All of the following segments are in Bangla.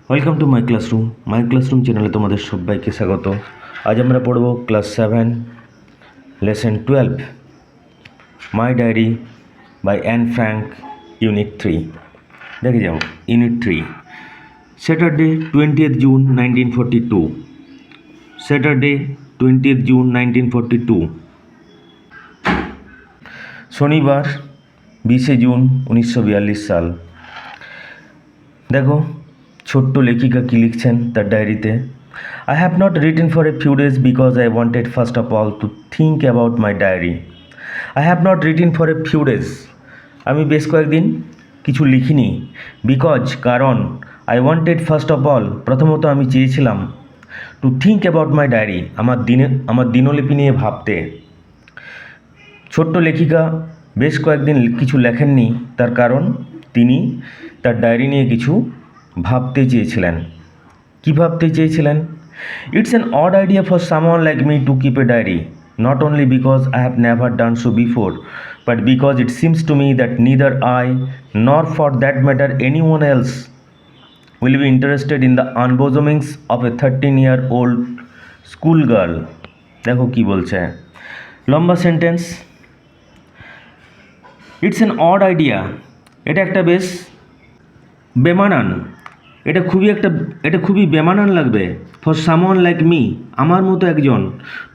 ওয়েলকাম টু মাই ক্লাসরুম চ্যানেলে তোমাদের সবাইকে স্বাগত। আজ আমরা পড়ব class 7 lesson 12 my diary by Anne Frank, unit 3। দেখে যাও, unit 3, Saturday 20th June 1942। Saturday 20th June 1942, শনিবার 20শে জুন 1942 সাল। দেখো ছোট্ট লেখিকা কী লিখছেন তার ডায়েরিতে। I have not written for a few days because I wanted first of all to think about my diary. I have not written for a few days, আমি বেশ কয়েকদিন কিছু লিখিনি। বিকজ, কারণ, I wanted first of all, প্রথমত আমি চেয়েছিলাম, to think about my diary, আমার দিনলিপি নিয়ে ভাবতে। ছোট্ট লেখিকা বেশ কয়েকদিন কিছু লেখেননি, তার কারণ তিনি তার ডায়েরি নিয়ে কিছু ভাবতে চেয়েছিলেন। কি ভাবতে চেয়েছিলেন? It's an odd idea for someone like me to keep a diary, not only because I have never done so before, but because it seems to me that neither I nor for that matter anyone else will be interested in the unbosomings of a 13-year-old school girl. দেখো কি বলছে, লম্বা sentence. It's an odd idea, এটা একটা বেশ বেমানান, এটা খুবই বেমানান লাগবে। ফর সামওয়ান লাইক মি, আমার মতো একজন,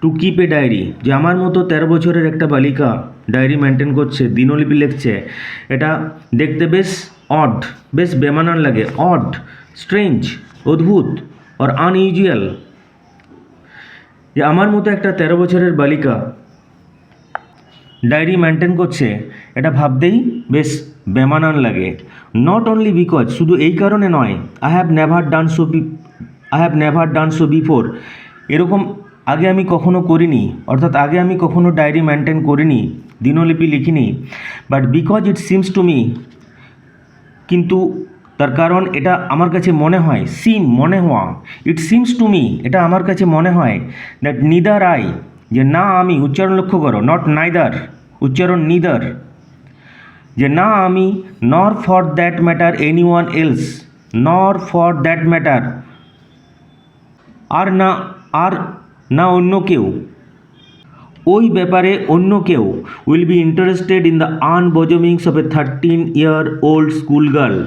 টু কিপ এ ডায়েরি, যে আমার মতো 13 বছরের একটা বালিকা ডায়েরি মেনটেন করছে, দিনলিপি লিখছে, এটা দেখতে বেশ অড, বেশ বেমানান লাগে। অড, স্ট্রেঞ্জ, অদ্ভুত, অর আনইউজুয়াল, যে আমার মতো একটা 13 বছরের বালিকা ডায়েরি মেনটেন করছে, এটা ভাবতেই বেশ বেমানান লাগে। নট অনলি বিকজ, শুধু এই কারণে নয়, I have never done so before, এরকম আগে আমি কখনো করিনি, অর্থাৎ আগে আমি কখনো ডায়েরি মেনটেন করিনি, দিনলিপি লিখিনি। But because it seems to me, কিন্তু তার কারণ এটা আমার কাছে মনে হয়, মনে হওয়া, ইট সিমস টু মি, এটা আমার কাছে মনে হয়, দ্যাট নিদার আই, যে না আমি, উচ্চারণ লক্ষ্য করো, নট নাইদার, উচ্চারণ নিদার, যে না আমি, nor for that matter anyone else, nor for that matter, আর না অন্য কেউ, ওই ব্যাপারে অন্য কেউ, will be interested in the unbosomings of a 13-year-old schoolgirl.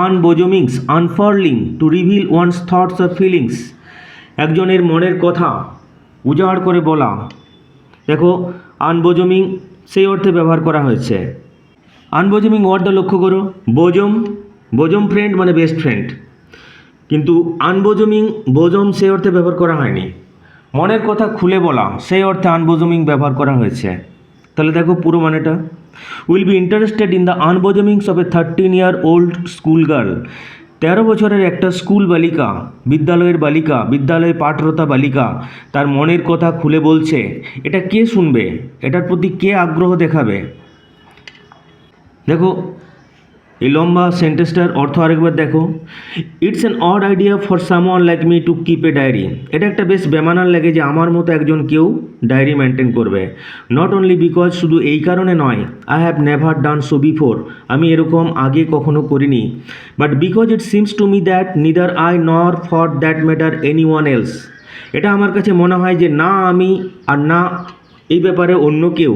Unbosomings, unfurling, to reveal one's thoughts or feelings, একজনের মনের কথা উজাড় করে বলা। দেখো আনবোজমিং সেই অর্থে ব্যবহার করা হয়েছে। আনবোজমিং ওয়ার্ডটা লক্ষ্য করো, বোজম ফ্রেন্ড মানে বেস্ট ফ্রেন্ড, কিন্তু বোজম সেই অর্থে ব্যবহার করা হয়নি। মনের কথা খুলে বলা, সেই অর্থে আনবোজমিং ব্যবহার করা হয়েছে। তাহলে দেখো পুরো মানেটা, will be interested in the unbosomings of a 13-year-old schoolgirl, 13 বছরের একটা স্কুল বালিকা, বিদ্যালয়ে পাঠরতা বালিকা তার মনের কথা খুলে বলছে। এটা কে শুনবে? এটার প্রতি কে আগ্রহ দেখাবে? দেখো এই লম্বা সেন্টেন্সটার অর্থ আরেকবার দেখো। It's an odd idea for someone like me to keep a diary, এটা একটা বেশ বেমানান লাগে যে আমার মতো একজন কেউ ডায়েরি মেনটেন করবে। নট অনলি বিকজ, শুধু এই কারণে নয়, I have never done so before, আমি এরকম আগে কখনো করিনি। But because it seems to me that neither I nor for that matter anyone else, এটা আমার কাছে মনে হয় যে না আমি আর না এই ব্যাপারে অন্য কেউ,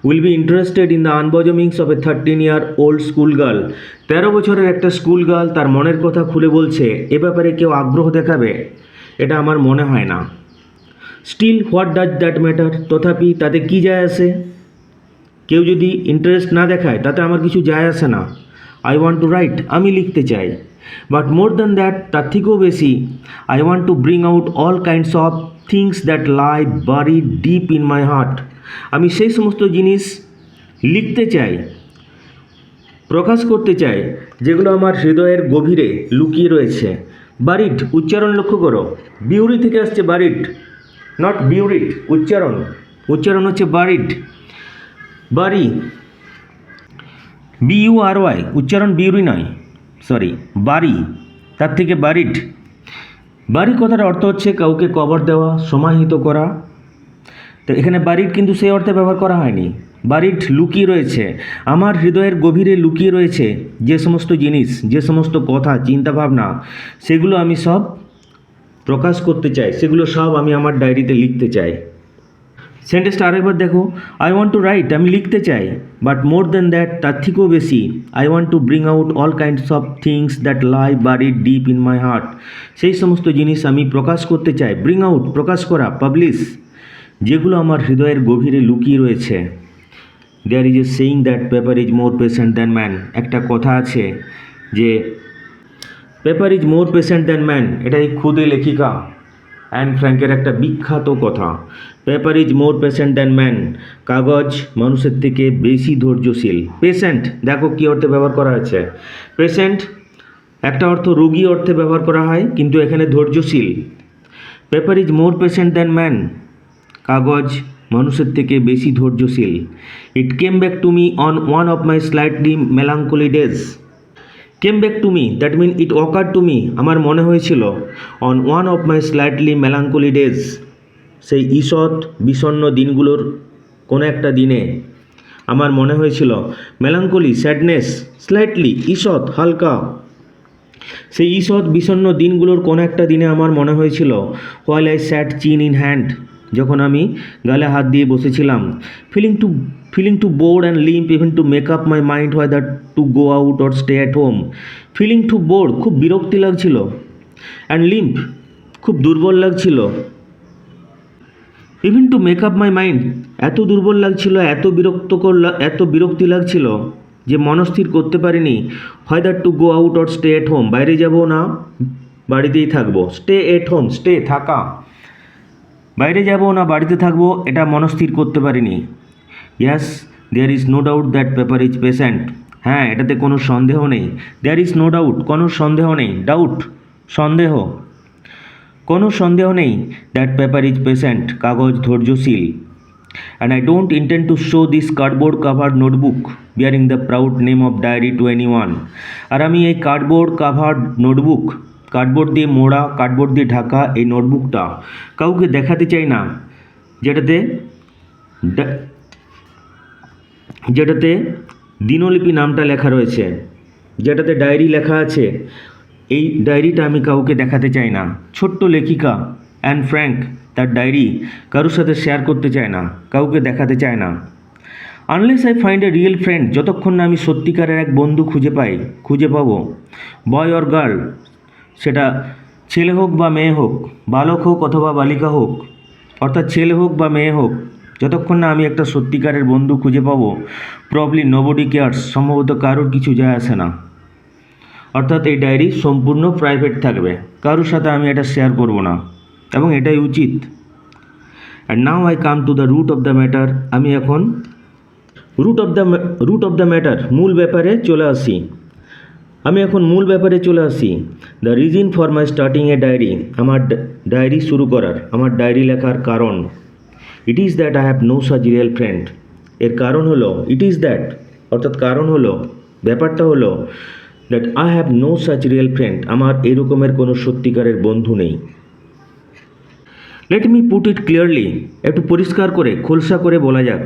will be interested in the unbosomings of a 13-year-old schoolgirl, 13 বছরের একটা স্কুল গার্ল তার মনের কথা খুলে বলছে, এ ব্যাপারে কেউ আগ্রহ দেখাবে, এটা আমার মনে হয় না। Still what does that matter, তথাপি তাতে কি যায় আসে? কেউ যদি ইন্টারেস্ট না দেখায় তাতে আমার কিছু যায় আসে না। আই ওয়ান্ট টু রাইট, আমি লিখতে চাই। বাট মোর দ্যান দ্যাট, তার থেকেও বেশি, I want to bring out all kinds of things that lie buried deep in my heart, আমি সেই সমস্ত জিনিস লিখতে চাই, প্রকাশ করতে চাই, যেগুলো আমার হৃদয়ের গভীরে লুকিয়ে রয়েছে। বারিড, উচ্চারণ লক্ষ্য করো, বিউরি থেকে আসছে বারিড, নট বিউরিড, উচ্চারণ হচ্ছে বারিড, বাড়ি, BURY, উচ্চারণ বিউরি নয়, সরি, বাড়ি, তার থেকে বারিড। বাড়ি কথার অর্থ হচ্ছে কাউকে কবর দেওয়া, সমাহিত করা। তো এখানে বারিড কিন্তু সেই অর্থে ব্যবহার করা হয়নি, বারিড লুকিয়ে রয়েছে, আমার হৃদয়ের গভীরে লুকিয়ে রয়েছে যে সমস্ত জিনিস, যে সমস্ত কথা, চিন্তাভাবনা, সেগুলো আমি সব প্রকাশ করতে চাই, সেগুলো সব আমি আমার ডায়েরিতে লিখতে চাই। সেন্টেন্সটা আরেকবার দেখো, আই ওয়ান্ট টু রাইট, আমি লিখতে চাই, বাট মোর দেন দ্যাট, তার থেকেও বেশি, I want to bring out all kinds of things that lie buried deep in my heart, সেই সমস্ত জিনিস আমি প্রকাশ করতে চাই। ব্রিং আউট, প্রকাশ করা, পাবলিশ, যেগুলো আমার হৃদয়ের গভীরে লুকিয়ে রয়েছে। There is a saying that paper is more patient than man, একটা কথা আছে যে paper is more patient than man, এটা এই খুদে লেখিকা অ্যান ফ্র্যাঙ্কের একটা বিখ্যাত কথা। Paper is more patient than man, কাগজ মানুষের থেকে বেশি ধৈর্যশীল। পেশেন্ট, দেখো কী অর্থে ব্যবহার করা হয়েছে। পেশেন্ট একটা অর্থ রোগী অর্থে ব্যবহার করা হয়, কিন্তু এখানে ধৈর্যশীল। Paper is more patient than man, কাগজ মানুষের থেকে বেশি ধৈর্যশীল। It came back to me on one of my slightly melancholy days. Came back to me, that mean it occur to me, আমার মনে হয়েছিল, on one of my slightly melancholy days, সেই ঈষৎ বিষণ্ণ দিনগুলোর কোনো একটা দিনে আমার মনে হয়েছিল, মেলাঙ্কলি স্যাডনেস, স্লাইটলি ঈষৎ হালকা, সেই ঈষৎ বিষণ্ণ দিনগুলোর কোনো একটা দিনে আমার মনে হয়েছিল, হোয়াইল আই স্যাট চিন ইন হ্যান্ড, যখন আমি গালে হাত দিয়ে বসেছিলাম, feeling too bored and limp even to make up my mind whether to go out or stay at home. Feeling too bored, খুব বিরক্তি লাগছিল, অ্যান্ড লিম্প, খুব দুর্বল লাগছিল, even to make up my mind, এত দুর্বল লাগছিল, এত বিরক্তি লাগছিল যে মনস্থির করতে পারিনি, whether to go out or stay at home, বাইরে যাব না বাড়িতেই থাকবো, স্টে এট হোম, স্টে থাকা, বাইরে যাব না বাড়িতে থাকবো, এটা মনস্থির করতে পারিনি। Yes, there is no doubt that paper is patient, হ্যাঁ এটাতে কোনো সন্দেহ নেই। দেয়ার ইজ নো ডাউট, কোনো সন্দেহ নেই, ডাউট সন্দেহ, কোনো সন্দেহ নেই, দ্যাট পেপার ইজ পেশেন্ট, কাগজ ধৈর্যশীল। And I don't intend to show this cardboard covered notebook bearing the proud name of diary to anyone. আর আমি এই কার্ডবোর্ড কাভার্ড নোটবুক, কার্ডবোর্ড দিয়ে মোড়া, কার্ডবোর্ড দিয়ে ঢাকা এই নোটবুকটা কাউকে দেখাতে চাই না, যেটাতে দিনলিপি নামটা লেখা রয়েছে, যেটাতে ডায়েরি লেখা আছে, এই ডায়েরিটা আমি কাউকে দেখাতে চাই না। ছোট্ট লেখিকা অ্যান ফ্র্যাঙ্ক তার ডায়েরি কারোর সাথে শেয়ার করতে চায় না, কাউকে দেখাতে চায় না। Unless I find a real friend, যতক্ষণ না আমি সত্যিকারের এক বন্ধু খুঁজে পাবো, বয় অর গার্ল, সেটা ছেলে হোক বা মেয়ে হোক, বালক হোক অথবা বালিকা হোক, অর্থাৎ ছেলে হোক বা মেয়ে হোক, যতক্ষণ না আমি একটা সত্যিকারের বন্ধু খুঁজে পাবো, প্রবলি নোবডি কেয়ার্স, সম্ভবত কারোর কিছু যায় আসে না। অর্থাৎ এই ডায়েরি সম্পূর্ণ প্রাইভেট থাকবে, কারোর সাথে আমি এটা শেয়ার করব না, এবং এটাই উচিত। And now I come to the root of the matter, আমি এখন রুট অফ দ্য ম্যাটার, মূল ব্যাপারে চলে আসি। The reason for my starting a diary, আমার ডায়েরি শুরু করার, আমার ডায়েরি লেখার কারণ, it is that I have no such real friend, এর কারণ হলো, ইট ইজ দ্যাট অর্থাৎ কারণ হলো, ব্যাপারটা হলো, that I have no such real friend, আমার এরকমের কোনো সত্যিকারের বন্ধু নেই। Let me put it clearly, একটু পরিষ্কার করে খোলসা করে বলা যাক।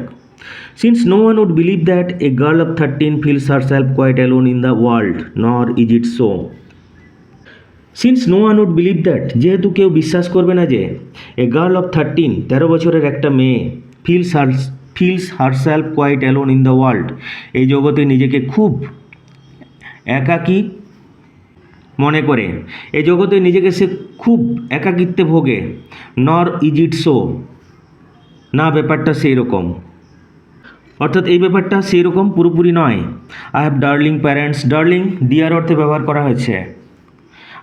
Since no one would believe that a girl of 13 feels herself quite alone in the world, nor is it so. Since no one would believe that, যেহেতু কেউ বিশ্বাস করবে না যে, এ গার্ল অফ 13 বছরের একটা মেয়ে, feels herself quite alone in the world, এই জগতে নিজেকে খুব একাকী মনে করে, এই জগতে নিজেকে সে খুব একাকিত্বে ভোগে, নর ইজ ইট সো, না ব্যাপারটা সেই রকম, অর্থাৎ এই ব্যাপারটা সেই রকম পুরোপুরি নয়। I have darling parents, darling dear অর্থে ব্যবহার করা হয়েছে,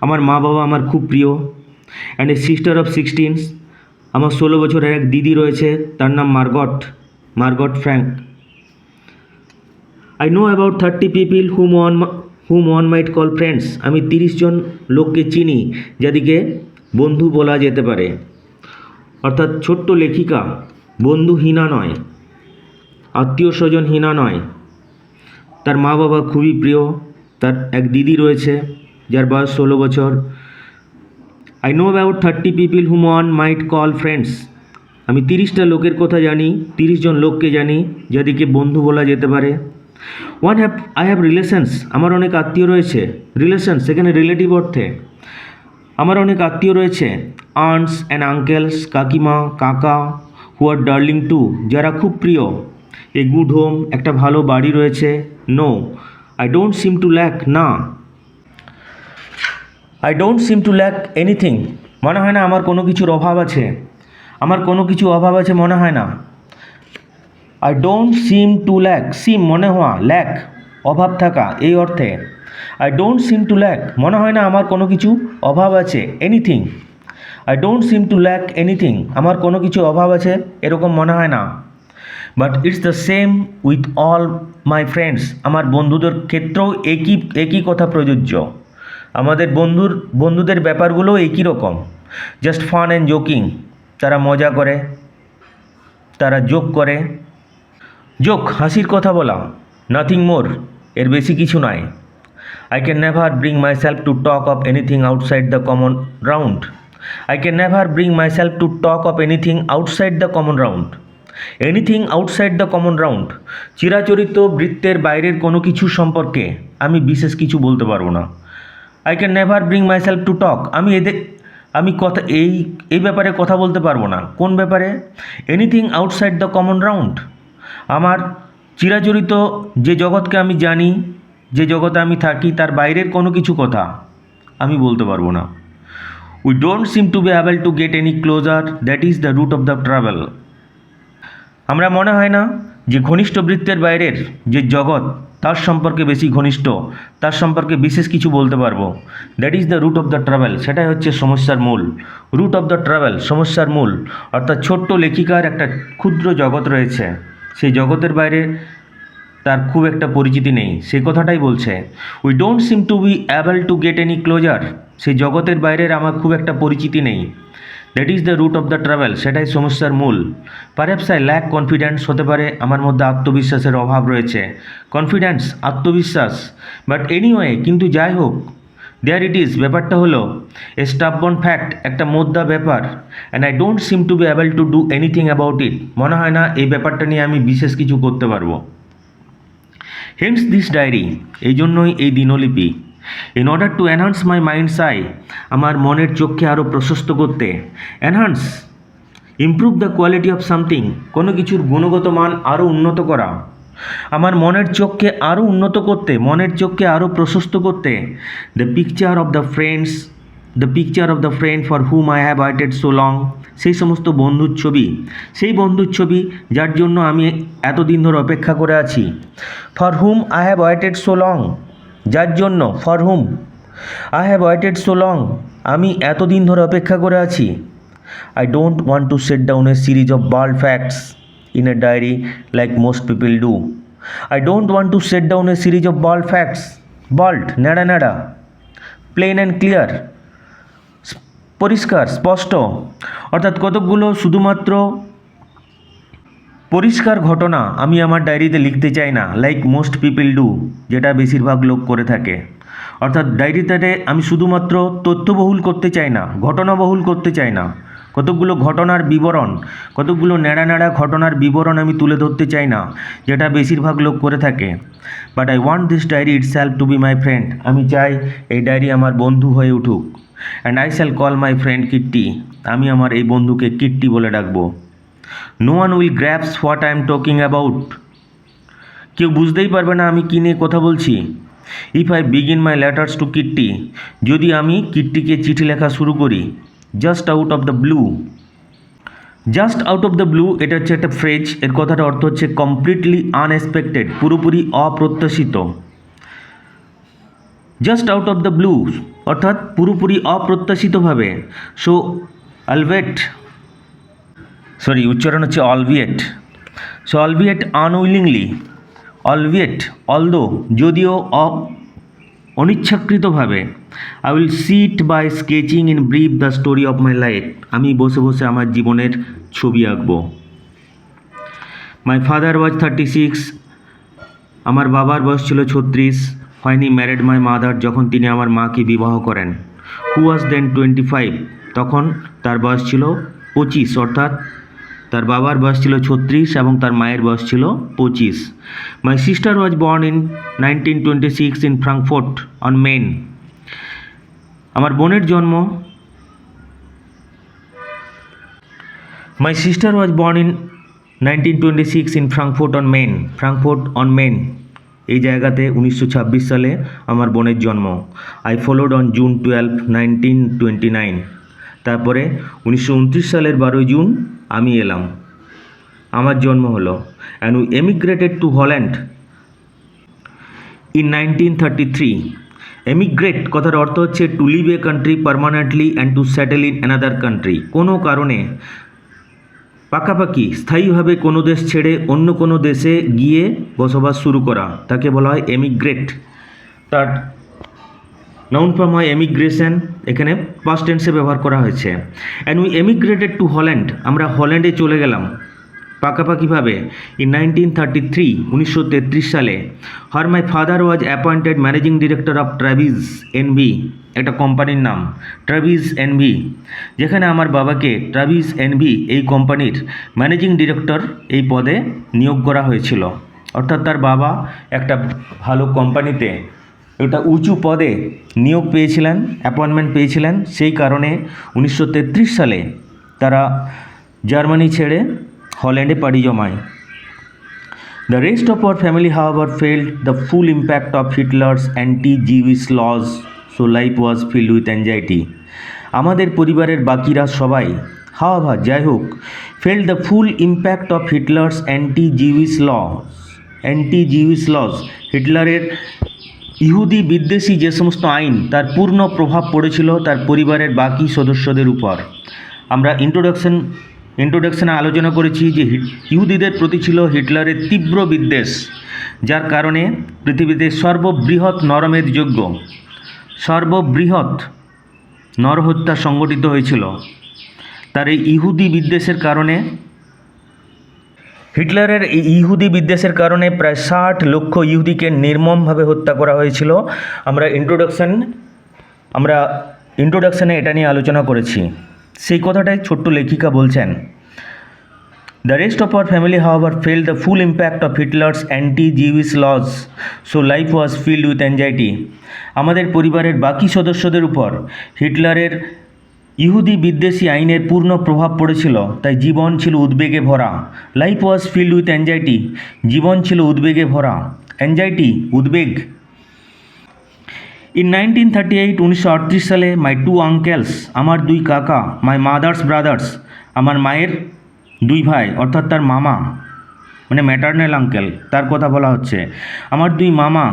আমার মা বাবা আমার খুব প্রিয়। অ্যান্ড এ সিস্টার অফ 16, আমার 16 বছরের এক দিদি রয়েছে, তার নাম Margot Frank. I know about 30 people whom one might call friends, আমি 30 জন লোককে চিনি যাদেরকে বন্ধু বলা যেতে পারে। অর্থাৎ ছোট্ট লেখিকা বন্ধুহীনা নয়, আত্মীয় স্বজনহীনা নয়, তার মা বাবা খুবই প্রিয়, তার এক দিদি রয়েছে যার বয়স 16 বছর। I know about 30 people whom one might call friends, আমি 30টা লোকের কথা জানি, 30 জন লোককে জানি যাদেরকে বন্ধু বলা যেতে পারে। আই হ্যাভ রিলেশনস, আমার অনেক আত্মীয় রয়েছে। রিলেশনস এখানে রিলেটিভ অর্থে। আমার অনেক আত্মীয় রয়েছে। আন্টস অ্যান্ড আঙ্কেলস, কাকিমা কাকা, হু আর ডার্লিং টু, যারা খুব প্রিয়। এ গুড হোম, একটা ভালো বাড়ি রয়েছে। No, I don't seem to lack, না। I don't seem to lack anything, মনে হয় না আমার কোনো কিছুর অভাব আছে। আমার কোনো কিছু অভাব আছে মনে হয় না। I don't seem to lack, seem মনে হওয়া, ল্যাক অভাব থাকা, এই অর্থে। I don't seem to lack, মনে হয় না আমার কোনো কিছু অভাব আছে। Anything, I don't seem to lack anything, আমার কোনো কিছু অভাব আছে এরকম মনে হয় না। But it's the same with all my friends, আমার বন্ধুদের ক্ষেত্রেও একই কথা প্রযোজ্য। আমাদের বন্ধুদের ব্যাপারগুলো একই রকম। জাস্ট ফান অ্যান্ড জোকিং, তারা মজা করে, তারা জোক করে। জোক হাসির কথা বলা, নাথিং মোর, এর বেশি কিছু নয়। I can never bring my self to talk of anything outside the common round. I can never bring my self to talk of anything outside the common round. Anything outside the common round, চিরাচরিত বৃত্তের বাইরের কোনো কিছু সম্পর্কে আমি বিশেষ কিছু বলতে পারবো না। I can never bring my self to talk, আমি কথা এই ব্যাপারে কথা বলতে পারবো না। কোন ব্যাপারে? Anything outside the common round, আমার চিরাচরিত যে জগৎকে আমি জানি, যে জগতে আমি থাকি, তার বাইরের কোনো কিছু কথা আমি বলতে পারবো না। We don't seem to be able to get any closer, that is the root of the trouble. আমরা মনে হয় না যে ঘনিষ্ঠ বৃত্তের বাইরের যে জগৎ, তার সম্পর্কে বেশি ঘনিষ্ঠ, তার সম্পর্কে বিশেষ কিছু বলতে পারবো। That is the root of the trouble, সেটাই হচ্ছে সমস্যার মূল। রুট অফ দ্য ট্রাভেল, সমস্যার মূল। অর্থাৎ ছোট্ট লেখিকার একটা ক্ষুদ্র জগৎ রয়েছে, সেই জগতের বাইরে তার খুব একটা পরিচিতি নেই, সেই কথাটাই বলছে। We don't seem to be able to get any closer, সেই জগতের বাইরের আমার খুব একটা পরিচিতি নেই। That is the root of the trouble, সেটাই সমস্যার মূল। পারহ্যাপস আই ল্যাক কনফিডেন্স, হতে পারে আমার মধ্যে আত্মবিশ্বাসের অভাব রয়েছে। কনফিডেন্স, আত্মবিশ্বাস। বাট এনিওয়ে, কিন্তু যাই হোক, দেয়ার ইট ইজ, ব্যাপারটা হলো এ স্টাববর্ন ফ্যাক্ট, একটা মোদ্দা ব্যাপার। And I don't seem to be able to do anything about it, মনে হয় না এই ব্যাপারটা নিয়ে আমি বিশেষ কিছু করতে পারবো। হেন্স দিস ডায়েরি, এই জন্যই এই দিনলিপি। In order to enhance my mind's eye, আমার মনের চোখকে আরও প্রশস্ত করতে। Enhance, improve the quality of something, কোনো কিছুর গুণগত মান আরও উন্নত করা। আমার মনের চোখকে আরও উন্নত করতে, মনের চোখকে আরও প্রশস্ত করতে। The picture of the friend for hmm I have waited so long, সেই সমস্ত বন্ধুর ছবি, সেই বন্ধুর ছবি যার জন্য আমি এতদিন ধরে অপেক্ষা করে আছি। For hmm I have waited so long, যার জন্য, for hmm I have waited so long, আমি এতদিন ধরে অপেক্ষা করে আছি। I don't want to set down a series of bald facts in a diary like most people do. I don't want to set down a series of bald facts. Bald, nada nada. Plain and clear. পরিষ্কার, স্পষ্ট। অর্থাৎ কতকগুলো শুধুমাত্র পরিষ্কার ঘটনা আমি আমার ডায়েরিতে লিখতে চাই না, লাইক মোস্ট পিপল ডু, যেটা বেশিরভাগ লোক করে থাকে। অর্থাৎ ডায়েরিটাতে আমি শুধুমাত্র তথ্যবহুল করতে চাই না, ঘটনাবহুল করতে চাই না। কতকগুলো ঘটনার বিবরণ, কতকগুলো ন্যাড়া ন্যাড়া ঘটনার বিবরণ আমি তুলে ধরতে চাই না, যেটা বেশিরভাগ লোক করে থাকে। But I want this diary itself to be my friend, আমি চাই এই ডায়েরি আমার বন্ধু হয়ে উঠুক। And I shall call my friend Kitty, আমি আমার এই বন্ধুকে কিট্টি বলে ডাকবো। No one will grasp what I am talking about, কেউ বুঝতেই পারবে না আমি কী নিয়ে কথা বলছি। If I begin my letters to Kitty, যদি আমি কিট্টিকে চিঠি লেখা শুরু করি। Just out of the blue, just out of the blue, এটা হচ্ছে একটা ফ্রেজ, এর কথাটা অর্থ হচ্ছে কমপ্লিটলি আনএক্সপেক্টেড, পুরোপুরি অপ্রত্যাশিত। Just out of the blue অর্থাৎ পুরোপুরি অপ্রত্যাশিতভাবে। সো উচ্চারণ হচ্ছে albeit. So albeit unwillingly, albeit although, যদিও অনিচ্ছাকৃতভাবে। I will sit by sketching in brief the story of my life, আমি বসে বসে আমার জীবনের ছবি আঁকবো। মাই ফাদার ওয়াজ 36, আমার বাবার বয়স ছিল 36। When he married my mother, যখন তিনি আমার মাকে বিবাহ করেন। হু ওয়াজ দেন 25, তখন তার বয়স ছিল 25, অর্থাৎ তার বাবার বয়স ছিল 36 এবং তার মায়ের বয়স ছিল 25। My sister was born in 1926 in Frankfurt on Main. আমার বোনের জন্ম my sister was born in 1926 in Frankfurt on Main এই জায়গাতে 1926 সালে আমার বোনের জন্ম। I followed on June 12, 1929। তারপরে 1929 সালের 12 জুন আমি এলাম, আমার জন্ম হলো। And we emigrated to Holland in 1933। Emigrate কথার অর্থ হচ্ছে to leave a country permanently and to settle in another country. কোনো কারণে পাকাপাকি স্থায়ীভাবে কোনো দেশ ছেড়ে অন্য কোনো দেশে গিয়ে বসবাস শুরু করা, তাকে বলা হয় এমিগ্রেট। তার নাউন ফর্ম হয় এমিগ্রেশন, এখানে পাস্ট টেন্সে ব্যবহার করা হয়েছে। And we emigrated to Holland, আমরা হল্যান্ডে চলে গেলাম পাকাপাকিভাবে ইন 1933, 1933 সালে। Her my father was appointed managing director of Travies NV, একটা কোম্পানির নাম ট্রাভিস এনভি, যেখানে আমার বাবাকে ট্রাভিস এনভি এই কোম্পানির ম্যানেজিং ডিরেক্টর এই পদে নিয়োগ করা হয়েছিল। অর্থাৎ তার বাবা একটা ভালো কোম্পানিতে একটা উঁচু পদে নিয়োগ পেয়েছিলেন, অ্যাপয়েন্টমেন্ট পেয়েছিলেন, সেই কারণে 1933 সালে তারা জার্মানি ছেড়ে হল্যান্ডে পাড়ি জমায়। The rest of our family, however, felt the full impact of Hitler's anti-Jewish laws, so life was filled with anxiety. আমাদের পরিবারের বাকিরা সবাই however যাই হোক felt the full impact of Hitler's anti-Jewish laws, হিটলারের ইহুদি বিদ্বেষী যে সমস্ত আইন তার পূর্ণ প্রভাব পড়েছিল তার পরিবারের বাকি সদস্যদের উপর। আমরা ইন্ট্রোডাকশনে আলোচনা করেছি যে ইহুদিদের প্রতি ছিল হিটলারের তীব্র বিদ্বেষ, যার কারণে পৃথিবীতে সর্ববৃহৎ নরহত্যা সংগঠিত হয়েছিল। তার এই ইহুদি বিদ্বেষের কারণে হিটলারের এই ইহুদি বিদ্বেষের কারণে প্রায় 60 লক্ষ ইহুদিকে নির্মমভাবে হত্যা করা হয়েছিল। আমরা ইন্ট্রোডাকশনে এটা নিয়ে আলোচনা করেছি। সেই কথাটাই ছোট্ট লেখিকা বলছেন, the rest of our family however felt the full impact of Hitler's anti-Jewish laws, so life was filled with anxiety. আমাদের পরিবারের বাকি সদস্যদের উপর হিটলারের ইহুদি বিদ্বেষী আইনের পূর্ণ প্রভাব পড়েছিল, তাই জীবন ছিল উদ্বেগে ভরা। Life was filled with anxiety, জীবন ছিল উদ্বেগে ভরা। অ্যাংজাইটি, উদ্বেগ। ইন 1938, 1938 সালে মাই 2 আঙ্কেলস, আমার 2 কাকা, মাই মাদার্স ব্রাদার্স, আমার মায়ের 2 ভাই অর্থাৎ তার মামা, মানে ম্যাটার্নাল আঙ্কেল তার কথা বলা হচ্ছে। আমার 2 মামা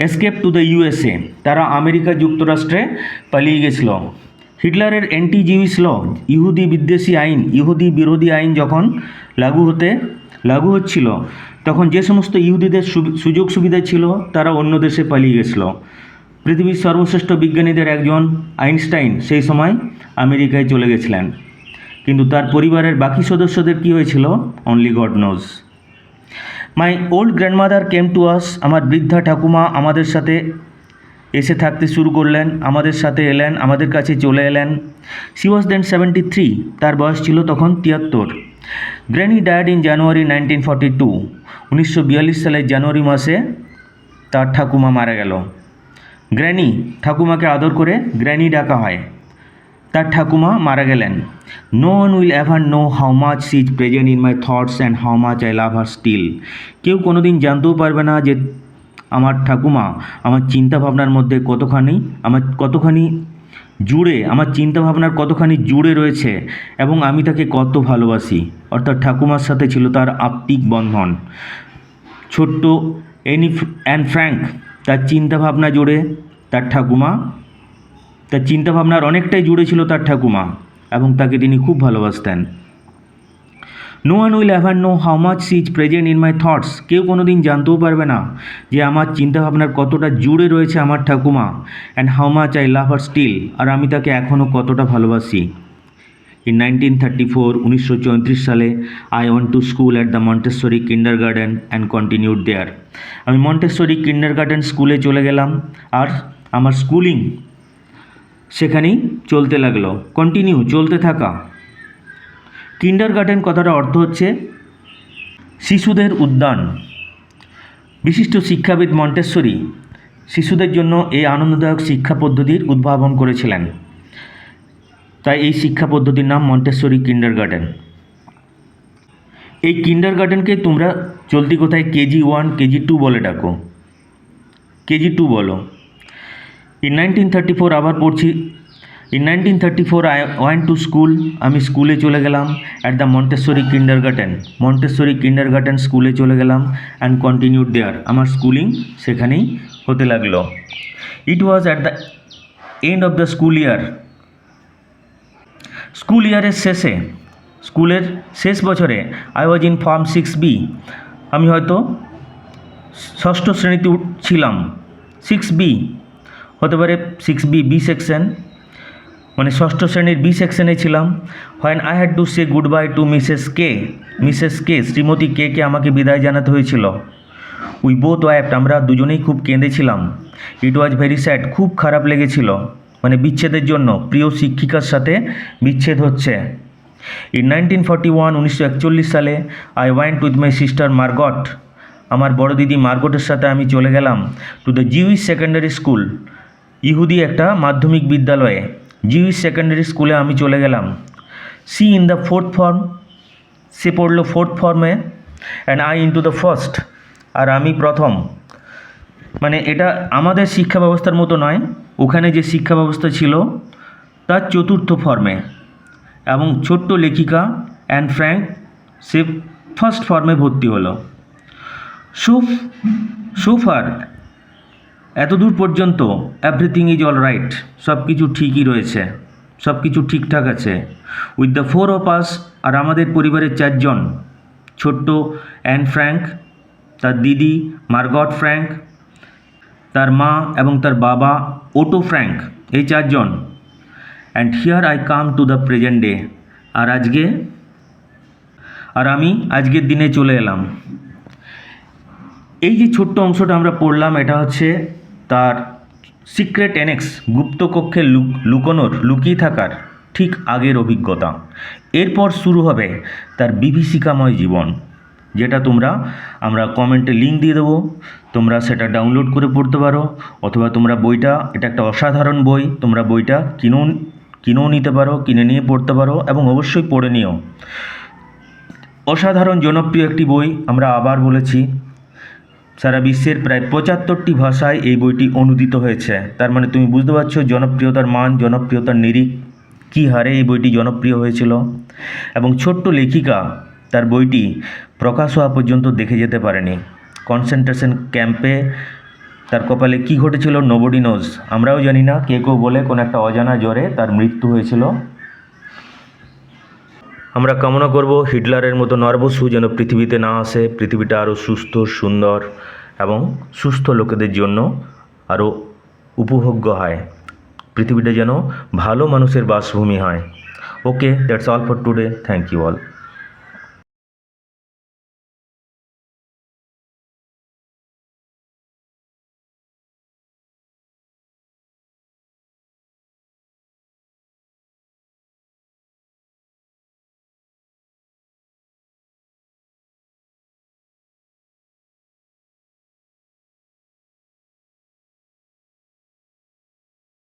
এসকেপ টু দ্য ইউএসএ, তারা আমেরিকা যুক্তরাষ্ট্রে পালিয়ে গেছিল। হিটলারের অ্যান্টি জিউইশ ল, ইহুদি বিদ্বেষী আইন, ইহুদি বিরোধী আইন যখন লাগু হচ্ছিল, তখন যে সমস্ত ইহুদিদের সুযোগ সুবিধা ছিল তারা অন্য দেশে পালিয়ে গেছিল। পৃথিবীর সর্বশ্রেষ্ঠ বিজ্ঞানীদের একজন আইনস্টাইন সেই সময় আমেরিকায় চলে গেছিলেন, কিন্তু তার পরিবারের বাকি সদস্যদের কী হয়েছিল only god nose. My old grandmother came to us, আমার বৃদ্ধা ঠাকুমা আমাদের সাথে এসে থাকতে শুরু করলেন, আমাদের সাথে এলেন, আমাদের কাছে চলে এলেন। শি ওয়াজ দেন 73, তার বয়স ছিল তখন 73। গ্র্যানি ডায়েড ইন জানুয়ারি 1942, 1942 সালের জানুয়ারি মাসে তার ঠাকুমা মারা গেল। গ্র্যানি, ঠাকুমাকে আদর করে গ্র্যানি ডাকা হয়। তার ঠাকুমা মারা গেলেন। No one will ever know how much she is present in my thoughts and how much I love her still. কেউ কোনো দিন জানতেও পারবে না যে আমার ঠাকুমা আমার চিন্তাভাবনার মধ্যে কতখানি জুড়ে, আমার চিন্তাভাবনার কতখানি জুড়ে রয়েছে এবং আমি তাকে কত ভালোবাসি। অর্থাৎ ঠাকুমার সাথে ছিল তার আত্মিক বন্ধন। ছোট্ট অ্যান ফ্র্যাঙ্ক, তার চিন্তাভাবনা জুড়ে তার চিন্তাভাবনার অনেকটাই জুড়ে ছিল তার ঠাকুমা এবং তাকে তিনি খুব ভালোবাসতেন। No one will ever know how much she is present in my thoughts, কেউ কোনো দিন জানতেও পারবে না যে আমার চিন্তাভাবনার কতটা জুড়ে রয়েছে আমার ঠাকুমা। And how much I love her still, আর আমি তাকে এখনও কতটা ভালোবাসি। ইন 1934, 1934 সালে I went to school at the Montessori kindergarten and continued there. আমি মন্টেসরি কিন্ডারগার্টেন স্কুলে চলে গেলাম আর আমার স্কুলিং সেখানেই চলতে লাগলো। কন্টিনিউ, চলতে থাকা। কিন্ডারগার্টেন কথাটা অর্থ হচ্ছে শিশুদের উদ্যান। বিশিষ্ট শিক্ষাবিদ মন্টেসরি শিশুদের জন্য এই আনন্দদায়ক শিক্ষা পদ্ধতির উদ্ভাবন করেছিলেন, তাই এই শিক্ষা পদ্ধতির নাম মন্টেসরি কিন্ডারগার্টেন। এই কিন্ডারগার্টেনকে তোমরা চলতি কথায় KG1 KG2 বলে ডাকো, KG2 বলো। ইন 1934 আবার পড়ছি, in 1934 I went to school, আমি স্কুলে চলে গেলাম। At the Montessori kindergarten, Montessori kindergarten স্কুলে চলে গেলাম। অ্যান্ড কন্টিনিউড দেয়ার, আমার স্কুলিং সেখানেই হতে লাগলো। It was at the end of the school year, school ইয়ারের শেষে, স্কুলের শেষ বছরে। I was in form 6B, আমি হয়তো ষষ্ঠ শ্রেণীতে ছিলাম। 6B হতে পারে 6B, বি সেকশন, মানে ষষ্ঠ শ্রেণীর বি সেকশনে ছিলাম। When I had to say goodbye to Mrs K, শ্রীমতী কে আমাকে বিদায় জানাতে হয়েছিল। উই বোথ ওয়েপ্ট, আমরা দুজনেই খুব কেঁদেছিলাম। ইট ওয়াজ ভেরি স্যাড, খুব খারাপ লেগেছিল, মানে বিচ্ছেদের জন্য, প্রিয় শিক্ষিকার সাথে বিচ্ছেদ হচ্ছে। ইন 1941, 1941 সালে, I went with my sister Margot, আমার বড় দিদি মার্গটের সাথে আমি চলে গেলাম। To the Jewish secondary school, ইহুদি একটা মাধ্যমিক বিদ্যালয়ে, জিউইশ সেকেন্ডারি স্কুলে আমি চলে গেলাম। She in the fourth form, সে পড়লো ফোর্থ ফর্মে। And I into the first, আর আমি প্রথম। মানে এটা আমাদের শিক্ষা ব্যবস্থার মতো নয়, ওখানে যে শিক্ষা ব্যবস্থা ছিল তার চতুর্থ ফর্মে। এবং ছোট্ট লেখিকা অ্যান ফ্র্যাঙ্ক সে ফার্স্ট ফর্মে ভর্তি হলো। সোফার এতদূর পর্যন্ত এভরিথিং ইজ অল রাইট, সব কিছু ঠিকই রয়েছে, সব কিছু ঠিকঠাক আছে। উইথ দ্য 4 of us, আর আমাদের পরিবারের 4 জন, ছোট্ট অ্যান ফ্র্যাঙ্ক, তার দিদি মার্গট ফ্র্যাঙ্ক, তার মা এবং তার বাবা ওটো ফ্র্যাঙ্ক, এই 4 জন। And here I come to the present day, আর আমি আজকের দিনে চলে এলাম। এই যে ছোট্ট অংশটা আমরা পড়লাম, এটা হচ্ছে তার সিক্রেট অ্যানেক্স, গুপ্ত কক্ষে লুকিয়ে থাকার ঠিক আগের অভিজ্ঞতা। এরপর শুরু হবে তার বিভীষিকাময় জীবন, যেটা আমরা কমেন্টে লিঙ্ক দিয়ে দেবো, তোমরা সেটা ডাউনলোড করে পড়তে পারো। অথবা তোমরা বইটা, এটা একটা অসাধারণ বই, তোমরা বইটা কিনেও নিতে পারো, কিনে নিয়ে পড়তে পারো, এবং অবশ্যই পড়ে নিও। অসাধারণ জনপ্রিয় একটি বই, আমরা আবার বলেছি, সারা বিশ্বের প্রায় 75টি ভাষায় এই বইটি অনুদিত হয়েছে। তার মানে তুমি বুঝতে পারছো জনপ্রিয়তার মান, জনপ্রিয়তার নিরিখ, কী হারে এই বইটি জনপ্রিয় হয়েছিল। এবং ছোট্ট লেখিকা তার বইটি প্রকাশ হওয়া পর্যন্ত দেখে যেতে পারেনি। কনসেন্ট্রেশন ক্যাম্পে তার কপালে কী ঘটেছিল নোবডি নোজ, আমরাও জানি না। কেউ বলে কোনো একটা অজানা জ্বরে তার মৃত্যু হয়েছিল। আমরা কামনা করব হিটলারের মতো নরবসু যেন পৃথিবীতে না আসে, পৃথিবীটা আরও সুস্থ, সুন্দর এবং সুস্থ লোকেদের জন্য আরও উপভোগ্য হয়, পৃথিবীটা যেন ভালো মানুষের বাসভূমি হয়। Okay, that's all for today, thank you all.